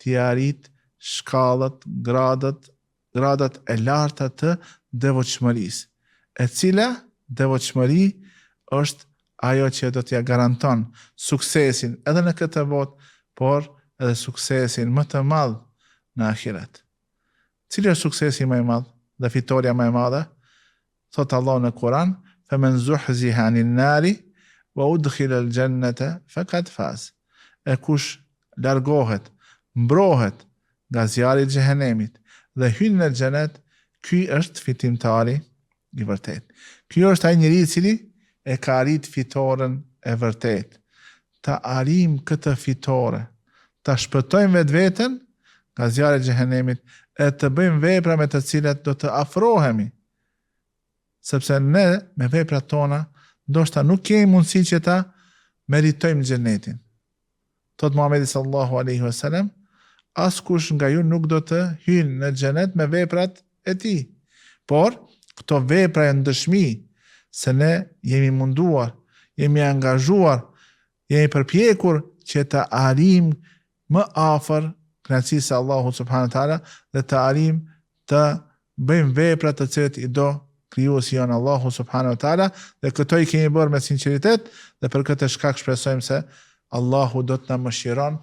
t'i arrit shkallët, gradat e larta të devotshmërisë, e cila devotshmëri është ajo që do t'ja garanton suksesin edhe në këtë botë, por edhe suksesin më të madh në ahiret. Cili është suksesi më i madh dhe fitoria më e madhe? Thot Allah në Kur'an: "Faman zuhziha 'anil nari wa udkhila al-jannata faqad faz." E kush largohet, mbrohet nga zjarri i xhehenemit dhe hyn në xhenet, ky është fitimtari i vërtet. Ky është ai njeriu i cili e ka arrit fitoren e vërtet. Ta arrim këtë fitore, ta shpëtojmë vetveten nga zjarri i xhehenemit e të bëjmë vepra me të cilat do të afrohemi. Sepse ne me veprat tona ndoshta nuk kemi mundësi që ta meritojmë xhenetin. Thot Muhamedi sallallahu alaihi wasallam: "Askush nga ju nuk do të hyjë në xhenet me veprat e tij." Por këto vepra janë dëshmi se ne jemi munduar, jemi angazhuar, jemi përpjekur që të arrim më afër kënaqësisë së Allahut subhanahu wa taala dhe të arrim të bëjmë vepra të cilat i do krijuesi jon Allahu subhanahu wa taala, dhe këto i kemi bërë me sinqeritet dhe për këtë shkak shpresojmë se Allahu do të na mëshiron